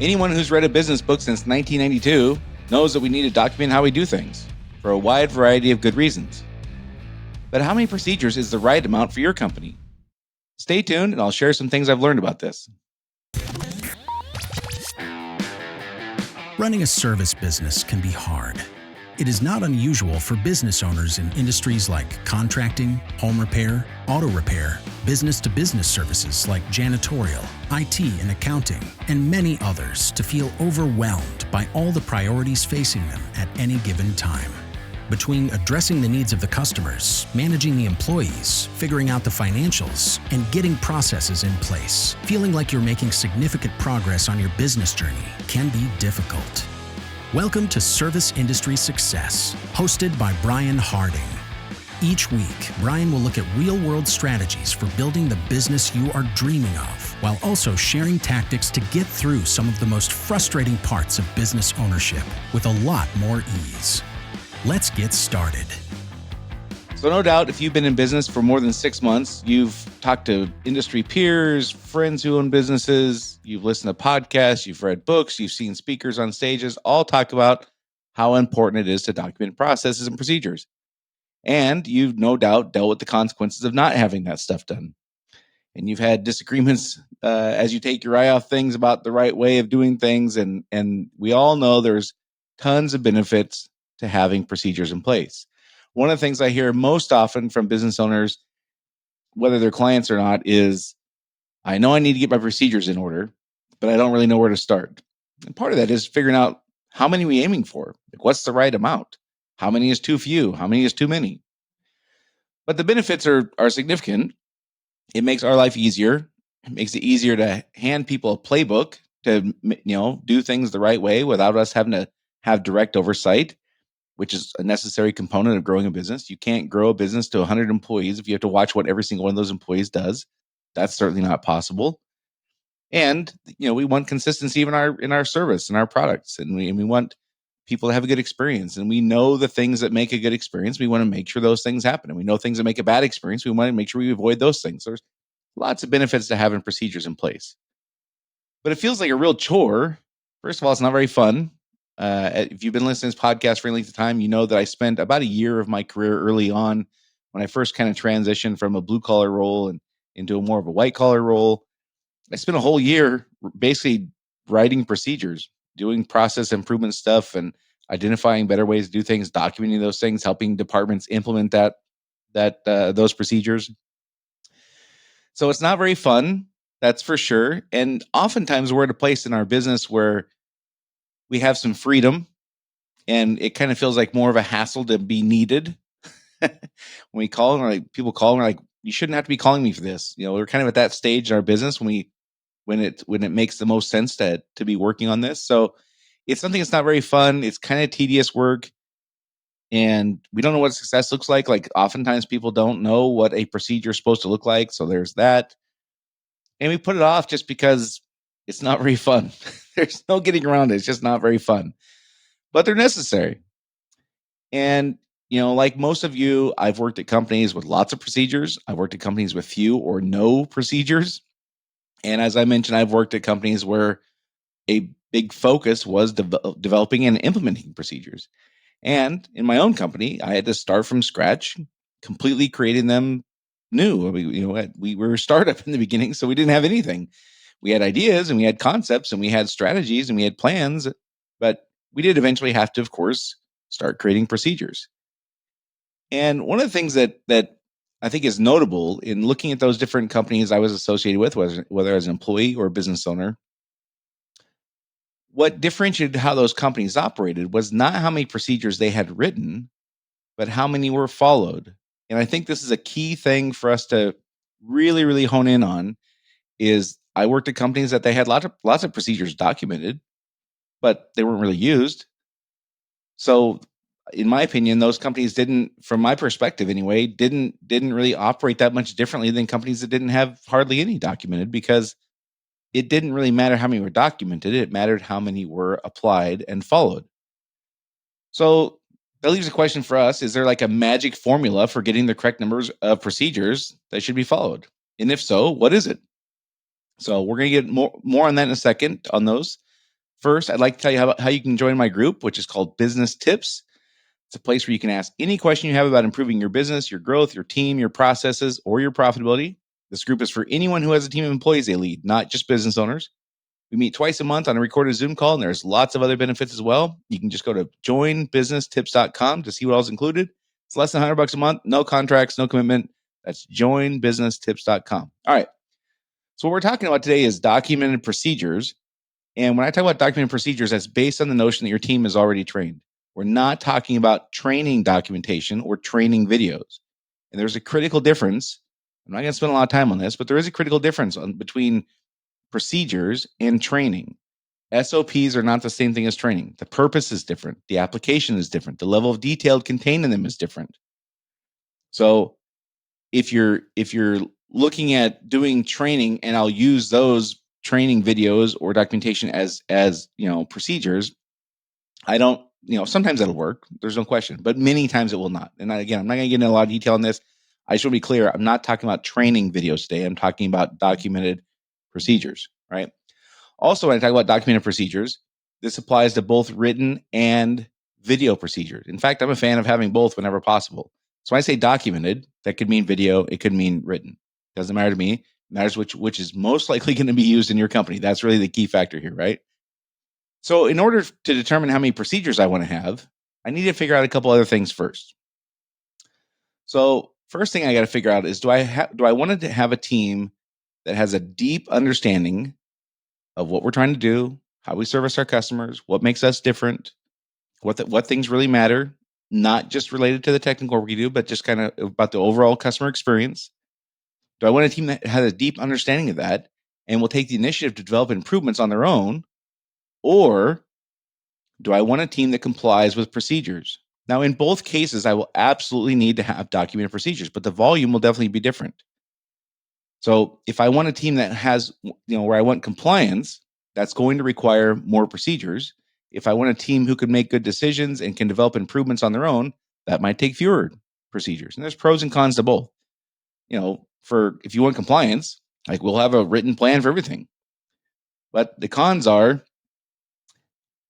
Anyone who's read a business book since 1992 knows that we need to document how we do things for a wide variety of good reasons. But how many procedures is the right amount for your company? Stay tuned and I'll share some things I've learned about this. Running a service business can be hard. It is not unusual for business owners in industries like contracting, home repair, auto repair, business-to-business services like janitorial, IT and accounting, and many others to feel overwhelmed by all the priorities facing them at any given time. Between addressing the needs of the customers, managing the employees, figuring out the financials, and getting processes in place, feeling like you're making significant progress on your business journey can be difficult. Welcome to Service Industry Success, hosted by Brian Harding. Each week, Brian will look at real-world strategies for building the business you are dreaming of, while also sharing tactics to get through some of the most frustrating parts of business ownership with a lot more ease. Let's get started. So no doubt, if you've been in business for more than 6 months, you've talked to industry peers, friends who own businesses, you've listened to podcasts, you've read books, you've seen speakers on stages, all talk about how important it is to document processes and procedures. And you've no doubt dealt with the consequences of not having that stuff done. And you've had disagreements as you take your eye off things about the right way of doing things. And we all know there's tons of benefits to having procedures in place. One of the things I hear most often from business owners, whether they're clients or not, is I know I need to get my procedures in order, but I don't really know where to start. And part of that is figuring out how many are we aiming for? Like, what's the right amount? How many is too few? How many is too many? But the benefits are significant. It makes our life easier. It makes it easier to hand people a playbook to do things the right way without us having to have direct oversight, which is a necessary component of growing a business. You can't grow a business to 100 employees if you have to watch what every single one of those employees does. That's certainly not possible. And we want consistency in our service and our products, and we want people to have a good experience. And we know the things that make a good experience. We want to make sure those things happen. And we know things that make a bad experience. We want to make sure we avoid those things. There's lots of benefits to having procedures in place, but it feels like a real chore. First of all, it's not very fun. If you've been listening to this podcast for any length of time, you know that I spent about a year of my career early on when I first kind of transitioned from a blue collar role and into a more of a white collar role. I spent a whole year basically writing procedures, doing process improvement stuff, and identifying better ways to do things, documenting those things, helping departments implement those procedures. So it's not very fun, that's for sure. And oftentimes we're at a place in our business where we have some freedom, and it kind of feels like more of a hassle to be needed. When we call and people call and we're like, you shouldn't have to be calling me for this. We're kind of at that stage in our business when it makes the most sense to be working on this. So it's something that's not very fun. It's kind of tedious work, and we don't know what success looks like. Like, oftentimes people don't know what a procedure is supposed to look like. So there's that. And we put it off just because it's not very fun. There's no getting around it. It's just not very fun, but they're necessary. And, like most of you, I've worked at companies with lots of procedures. I've worked at companies with few or no procedures. And as I mentioned, I've worked at companies where a big focus was developing and implementing procedures. And in my own company, I had to start from scratch, completely creating them new. We were a startup in the beginning, so we didn't have anything. We had ideas and we had concepts and we had strategies and we had plans, but we did eventually have to, of course, start creating procedures. And one of the things that I think is notable in looking at those different companies I was associated with, whether as an employee or a business owner, what differentiated how those companies operated was not how many procedures they had written, but how many were followed. And I think this is a key thing for us to really, really hone in on. Is I worked at companies that they had lots of procedures documented, but they weren't really used. So, in my opinion, those companies didn't, from my perspective anyway, didn't really operate that much differently than companies that didn't have hardly any documented, because it didn't really matter how many were documented. It mattered how many were applied and followed. So that leaves a question for us. Is there like a magic formula for getting the correct numbers of procedures that should be followed? And if so, what is it? So we're going to get more on that in a second on those. First, I'd like to tell you how you can join my group, which is called Business Tips. It's a place where you can ask any question you have about improving your business, your growth, your team, your processes, or your profitability. This group is for anyone who has a team of employees they lead, not just business owners. We meet twice a month on a recorded Zoom call, and there's lots of other benefits as well. You can just go to joinbusinesstips.com to see what else included. It's less than $100 a month, no contracts, no commitment. That's joinbusinesstips.com. All right. So what we're talking about today is documented procedures. And when I talk about documented procedures, that's based on the notion that your team is already trained. We're not talking about training documentation or training videos. And there's a critical difference. I'm not going to spend a lot of time on this, but there is a critical difference between procedures and training. SOPs are not the same thing as training. The purpose is different. The application is different. The level of detail contained in them is different. So if you're looking at doing training, and I'll use those training videos or documentation as procedures, I don't, sometimes that'll work. There's no question, but many times it will not. And again, I'm not going to get into a lot of detail on this. I just want to be clear. I'm not talking about training videos today. I'm talking about documented procedures, right? Also, when I talk about documented procedures, this applies to both written and video procedures. In fact, I'm a fan of having both whenever possible. So when I say documented, that could mean video, it could mean written. Doesn't matter to me. It matters which is most likely going to be used in your company. That's really the key factor here, right? So in order to determine how many procedures I want to have, I need to figure out a couple other things first. So first thing I got to figure out is do I want to have a team that has a deep understanding of what we're trying to do, how we service our customers, what makes us different, what things really matter, not just related to the technical work we do, but just kind of about the overall customer experience. Do I want a team that has a deep understanding of that and will take the initiative to develop improvements on their own? Or do I want a team that complies with procedures? Now, in both cases, I will absolutely need to have documented procedures, but the volume will definitely be different. So if I want a team that has, where I want compliance, that's going to require more procedures. If I want a team who can make good decisions and can develop improvements on their own, that might take fewer procedures. And there's pros and cons to both. For if you want compliance, like we'll have a written plan for everything. But the cons are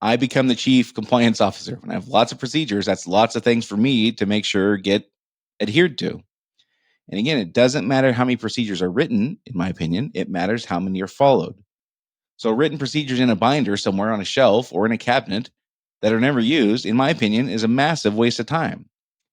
I become the chief compliance officer. When I have lots of procedures, that's lots of things for me to make sure get adhered to. And again, it doesn't matter how many procedures are written, in my opinion, it matters how many are followed. So written procedures in a binder somewhere on a shelf or in a cabinet that are never used, in my opinion, is a massive waste of time.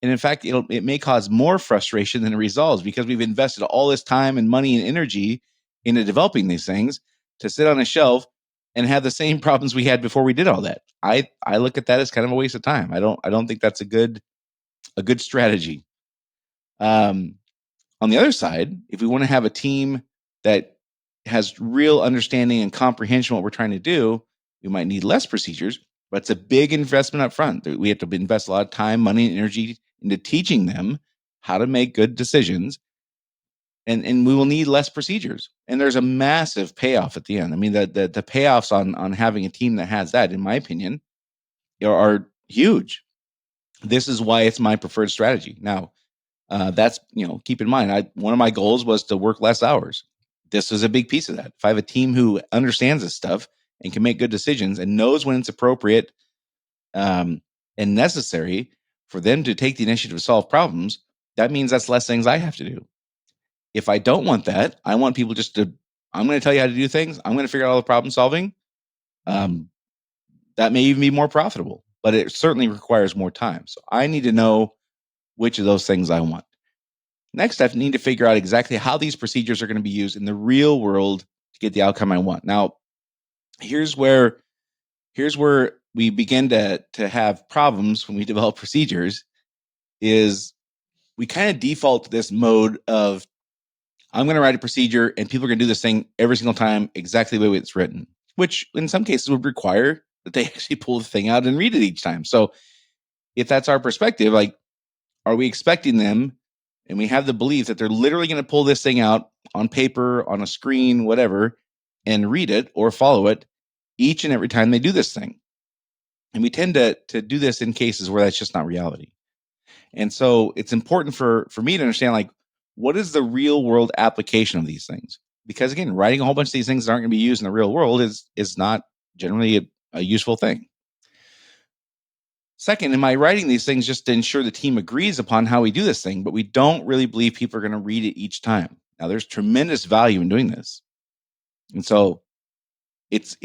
And in fact, it may cause more frustration than it resolves because we've invested all this time and money and energy into developing these things to sit on a shelf and have the same problems we had before we did all that. I look at that as kind of a waste of time. I don't think that's a good strategy. On the other side, if we want to have a team that has real understanding and comprehension of what we're trying to do, we might need less procedures, but it's a big investment up front. We have to invest a lot of time, money, and energy into teaching them how to make good decisions. And we will need less procedures. And there's a massive payoff at the end. I mean, the payoffs on having a team that has that, in my opinion, are huge. This is why it's my preferred strategy. Now, that's, keep in mind, one of my goals was to work less hours. This is a big piece of that. If I have a team who understands this stuff and can make good decisions and knows when it's appropriate and necessary for them to take the initiative to solve problems, that means that's less things I have to do. If I don't want that, I want people I'm going to tell you how to do things. I'm going to figure out all the problem solving. That may even be more profitable, but it certainly requires more time. So I need to know which of those things I want. Next, I need to figure out exactly how these procedures are going to be used in the real world to get the outcome I want. Now, here's where we begin to have problems when we develop procedures is we kind of default to this mode of I'm going to write a procedure and people are going to do this thing every single time exactly the way it's written, which in some cases would require that they actually pull the thing out and read it each time. So if that's our perspective, like, are we expecting them and we have the belief that they're literally going to pull this thing out on paper, on a screen, whatever, and read it or follow it each and every time they do this thing? And we tend to do this in cases where that's just not reality. And so it's important for me to understand, like, what is the real world application of these things? Because again, writing a whole bunch of these things that aren't going to be used in the real world is not generally a useful thing. Second, am I writing these things just to ensure the team agrees upon how we do this thing, but we don't really believe people are going to read it each time. Now, there's tremendous value in doing this. And so it's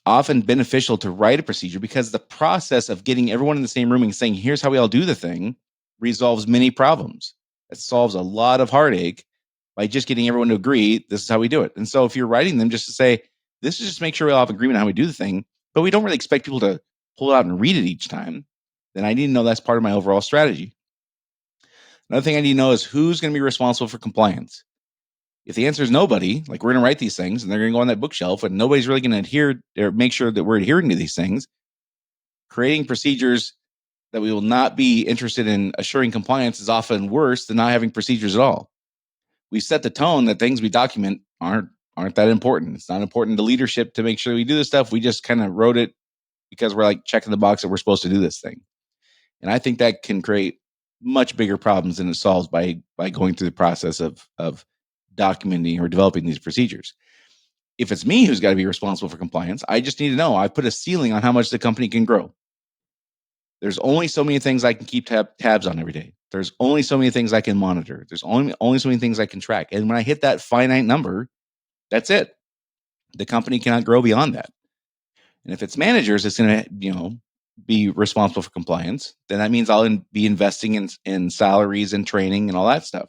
often beneficial to write a procedure because the process of getting everyone in the same room and saying, here's how we all do the thing, resolves many problems. It solves a lot of heartache by just getting everyone to agree, this is how we do it. And so if you're writing them just to say, this is just make sure we all have agreement on how we do the thing, but we don't really expect people to pull it out and read it each time, then I need to know that's part of my overall strategy. Another thing I need to know is who's going to be responsible for compliance. If the answer is nobody, like we're going to write these things and they're going to go on that bookshelf and nobody's really going to adhere or make sure that we're adhering to these things, creating procedures that we will not be interested in assuring compliance is often worse than not having procedures at all. We set the tone that things we document aren't that important. It's not important to leadership to make sure we do this stuff. We just kind of wrote it because we're like checking the box that we're supposed to do this thing. And I think that can create much bigger problems than it solves by going through the process of documenting or developing these procedures. If it's me who's got to be responsible for compliance, I just need to know I put a ceiling on how much the company can grow. There's only so many things I can keep tabs on every day. There's only so many things I can monitor. There's only so many things I can track. And when I hit that finite number, that's it. The company cannot grow beyond that. And if it's managers that's going to, be responsible for compliance, then that means I'll be investing in salaries and training and all that stuff.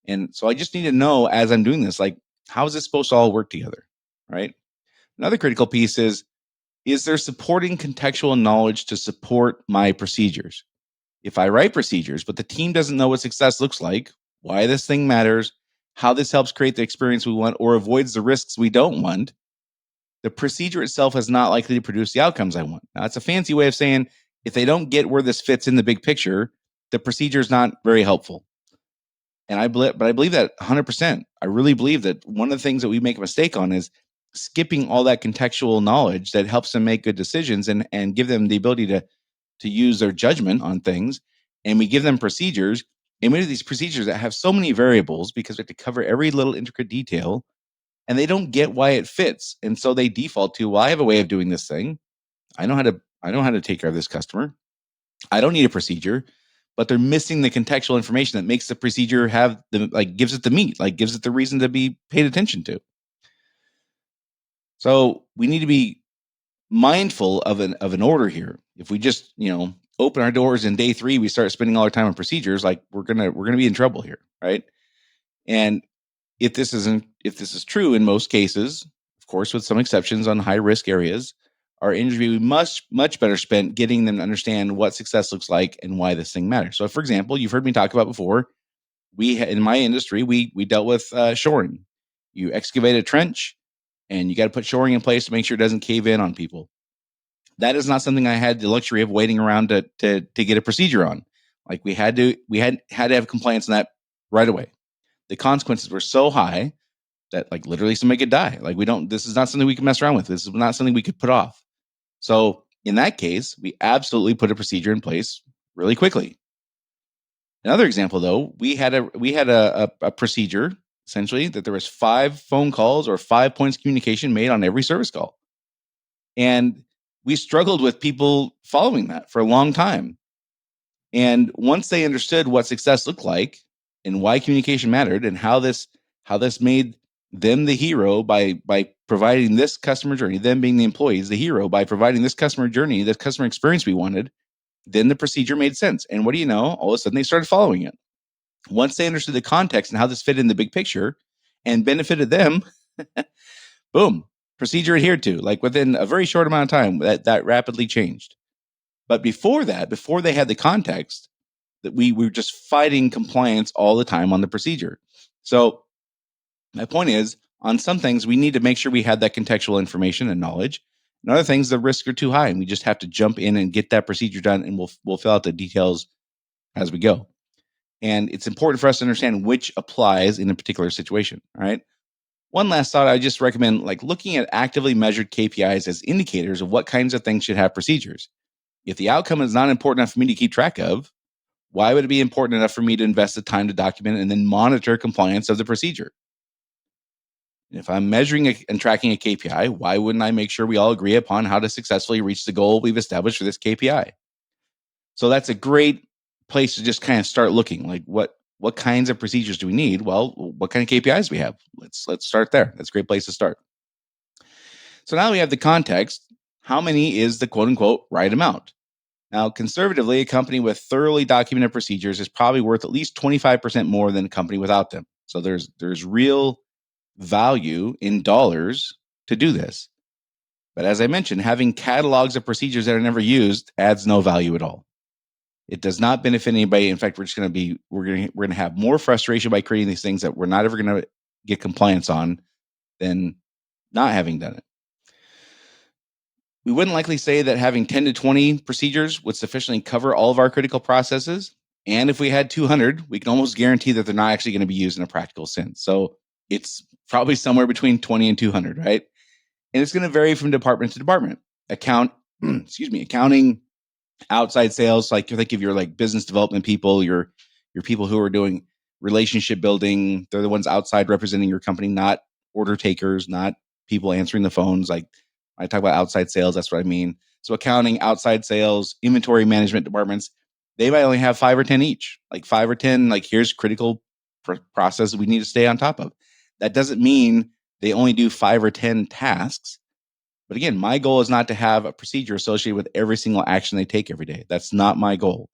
And so I just need to know as I'm doing this, like, how is this supposed to all work together? Right. Another critical piece is there supporting contextual knowledge to support my procedures? If I write procedures, but the team doesn't know what success looks like, why this thing matters, how this helps create the experience we want or avoids the risks we don't want, the procedure itself is not likely to produce the outcomes I want. Now, that's a fancy way of saying if they don't get where this fits in the big picture, the procedure is not very helpful. And I believe that 100%. I really believe that one of the things that we make a mistake on is skipping all that contextual knowledge that helps them make good decisions and give them the ability to use their judgment on things. And we give them procedures, and we do these procedures that have so many variables because we have to cover every little intricate detail, and they don't get why it fits. And so they default to, well, I have a way of doing this thing. I know how to take care of this customer. I don't need a procedure, but they're missing the contextual information that makes the procedure have gives it the meat, like gives it the reason to be paid attention to. So we need to be mindful of an order here. If we just, open our doors in day 3, we start spending all our time on procedures, like we're going to be in trouble here, right? And if this is true in most cases, of course, with some exceptions on high risk areas, our energy would be much better spent getting them to understand what success looks like and why this thing matters. So, for example, you've heard me talk about before. In my industry, we dealt with shoring. You excavate a trench, and you got to put shoring in place to make sure it doesn't cave in on people. That is not something I had the luxury of waiting around to get a procedure on. Like we had to have compliance on that right away. The consequences were so high that like literally somebody could die. Like this is not something we can mess around with. This is not something we could put off. So in that case, we absolutely put a procedure in place really quickly. Another example, though, we had a procedure essentially that there was 5 phone calls or 5 points of communication made on every service call. And we struggled with people following that for a long time. And once they understood what success looked like and why communication mattered and how this made them the hero by providing this customer journey, them being the employees, the hero by providing this customer journey, this customer experience we wanted, then the procedure made sense. And what do you know? All of a sudden they started following it. Once they understood the context and how this fit in the big picture and benefited them, boom, procedure adhered to. Like within a very short amount of time, that rapidly changed. But before they had the context, that we were just fighting compliance all the time on the procedure. So my point is, on some things, we need to make sure we had that contextual information and knowledge. And other things, the risks are too high, and we just have to jump in and get that procedure done, and we'll fill out the details as we go. And it's important for us to understand which applies in a particular situation. All right. One last thought, I just recommend looking at actively measured KPIs as indicators of what kinds of things should have procedures. If the outcome is not important enough for me to keep track of, why would it be important enough for me to invest the time to document and then monitor compliance of the procedure? And if I'm measuring and tracking a KPI, why wouldn't I make sure we all agree upon how to successfully reach the goal we've established for this KPI? So that's a great place to just kind of start looking like what kinds of procedures do we need? Well, what kind of KPIs do we have? Let's start there. That's a great place to start. So now we have the context. How many is the quote unquote right amount? Now, conservatively, a company with thoroughly documented procedures is probably worth at least 25% more than a company without them. So there's real value in dollars to do this. But as I mentioned, having catalogs of procedures that are never used adds no value at all. It does not benefit anybody. In fact, we're going to have more frustration by creating these things that we're not ever going to get compliance on than not having done it. We wouldn't likely say that having 10 to 20 procedures would sufficiently cover all of our critical processes. And if we had 200, we can almost guarantee that they're not actually going to be used in a practical sense. So it's probably somewhere between 20 and 200, right? And it's going to vary from department to department. Accounting, outside sales, like you think of your like business development people, your people who are doing relationship building. They're the ones outside representing your company, not order takers, not people answering the phones. Like I talk about outside sales, that's what I mean. So accounting, outside sales, inventory management departments, they might only have 5 or 10 each, like 5 or 10, like here's critical processes we need to stay on top of. That doesn't mean they only do 5 or 10 tasks. But again, my goal is not to have a procedure associated with every single action they take every day. That's not my goal.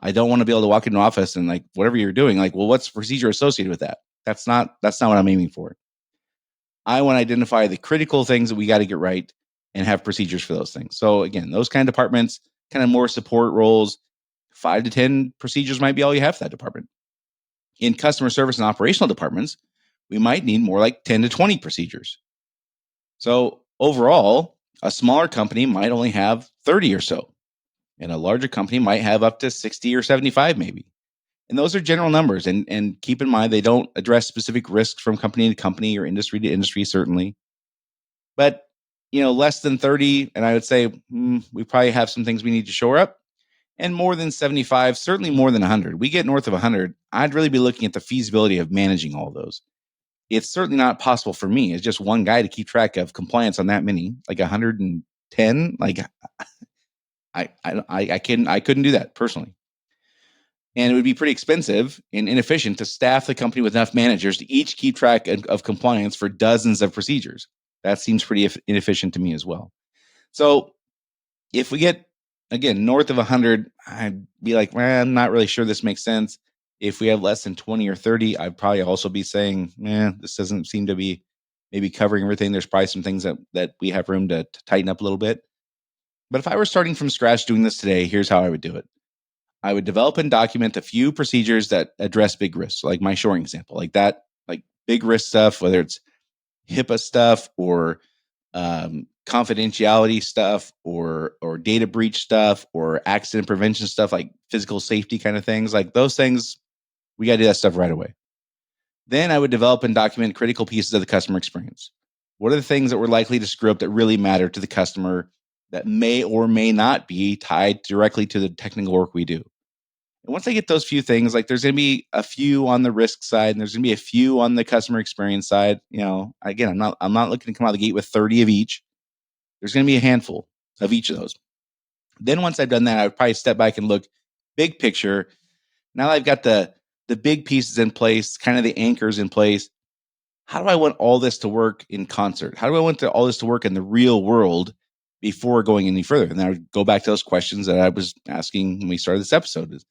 I don't want to be able to walk into an office and like whatever you're doing, like, well, what's the procedure associated with that? That's not what I'm aiming for. I want to identify the critical things that we got to get right and have procedures for those things. So again, those kind of departments, kind of more support roles, 5 to 10 procedures might be all you have for that department. In customer service and operational departments, we might need more like 10 to 20 procedures. So overall, a smaller company might only have 30 or so, and a larger company might have up to 60 or 75 maybe. And those are general numbers. And keep in mind, they don't address specific risks from company to company or industry to industry, certainly. But, less than 30, and I would say we probably have some things we need to shore up. And more than 75, certainly more than 100. We get north of 100, I'd really be looking at the feasibility of managing all of those. It's certainly not possible for me as just one guy to keep track of compliance on that many, like 110. Like I couldn't do that personally. And it would be pretty expensive and inefficient to staff the company with enough managers to each keep track of compliance for dozens of procedures. That seems pretty inefficient to me as well. So if we get, again, north of 100, I'd be like, I'm not really sure this makes sense. If we have less than 20 or 30, I'd probably also be saying, this doesn't seem to be maybe covering everything. There's probably some things that we have room to tighten up a little bit. But if I were starting from scratch doing this today, here's how I would do it. I would develop and document a few procedures that address big risks, like my shoring example, like that, like big risk stuff, whether it's HIPAA stuff or confidentiality stuff or data breach stuff or accident prevention stuff, like physical safety kind of things. Like those things, we got to do that stuff right away. Then I would develop and document critical pieces of the customer experience. What are the things that we're likely to screw up that really matter to the customer that may or may not be tied directly to the technical work we do? And once I get those few things, like there's going to be a few on the risk side and there's going to be a few on the customer experience side. Again, I'm not looking to come out of the gate with 30 of each. There's going to be a handful of each of those. Then once I've done that, I would probably step back and look big picture. Now that I've got the big pieces in place, kind of the anchors in place, how do I want all this to work in concert? How do I want all this to work in the real world before going any further? And then I would go back to those questions that I was asking when we started this episode. Is,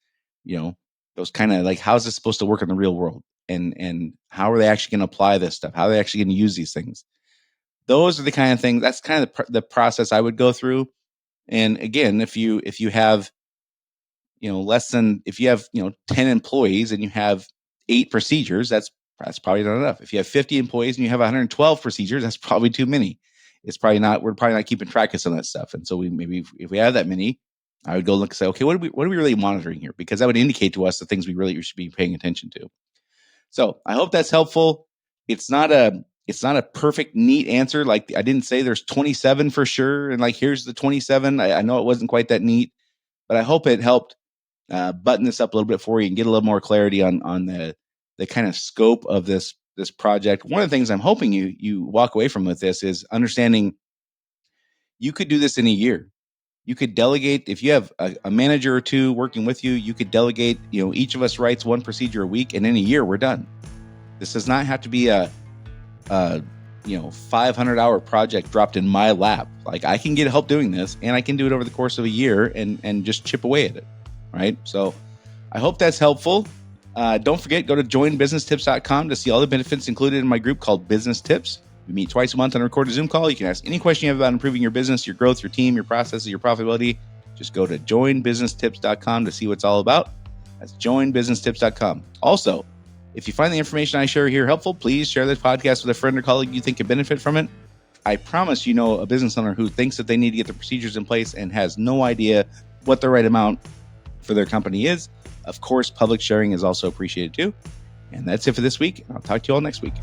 those kind of like, how is this supposed to work in the real world? And how are they actually going to apply this stuff? How are they actually going to use these things? Those are the kind of things. That's kind of the process I would go through. And again, if you have if you have 10 employees and you have 8 procedures, that's probably not enough. If you have 50 employees and you have 112 procedures, that's probably too many. We're probably not keeping track of some of that stuff. And so if we have that many, I would go look and say, okay, what are we really monitoring here? Because that would indicate to us the things we really should be paying attention to. So I hope that's helpful. It's not a perfect, neat answer. Like I didn't say there's 27 for sure. And like, here's the 27. I know it wasn't quite that neat, but I hope it helped button this up a little bit for you and get a little more clarity on the kind of scope of this this project, one of the things I'm hoping you walk away from with this is understanding you could do this in a year. You could delegate. If you have a manager or two working with you, you could delegate. Each of us writes one procedure a week, and in a year we're done. This does not have to be a 500-hour project dropped in my lap. Like, I can get help doing this, and I can do it over the course of a year and just chip away at it. Right. So I hope that's helpful. Don't forget, go to joinbusinesstips.com to see all the benefits included in my group called Business Tips. We meet twice a month on a recorded Zoom call. You can ask any question you have about improving your business, your growth, your team, your processes, your profitability. Just go to joinbusinesstips.com to see what it's all about. That's joinbusinesstips.com. Also, if you find the information I share here helpful, please share this podcast with a friend or colleague you think could benefit from it. I promise you know a business owner who thinks that they need to get the procedures in place and has no idea what the right amount for their company is. Of course, public sharing is also appreciated too. And that's it for this week. I'll talk to you all next week.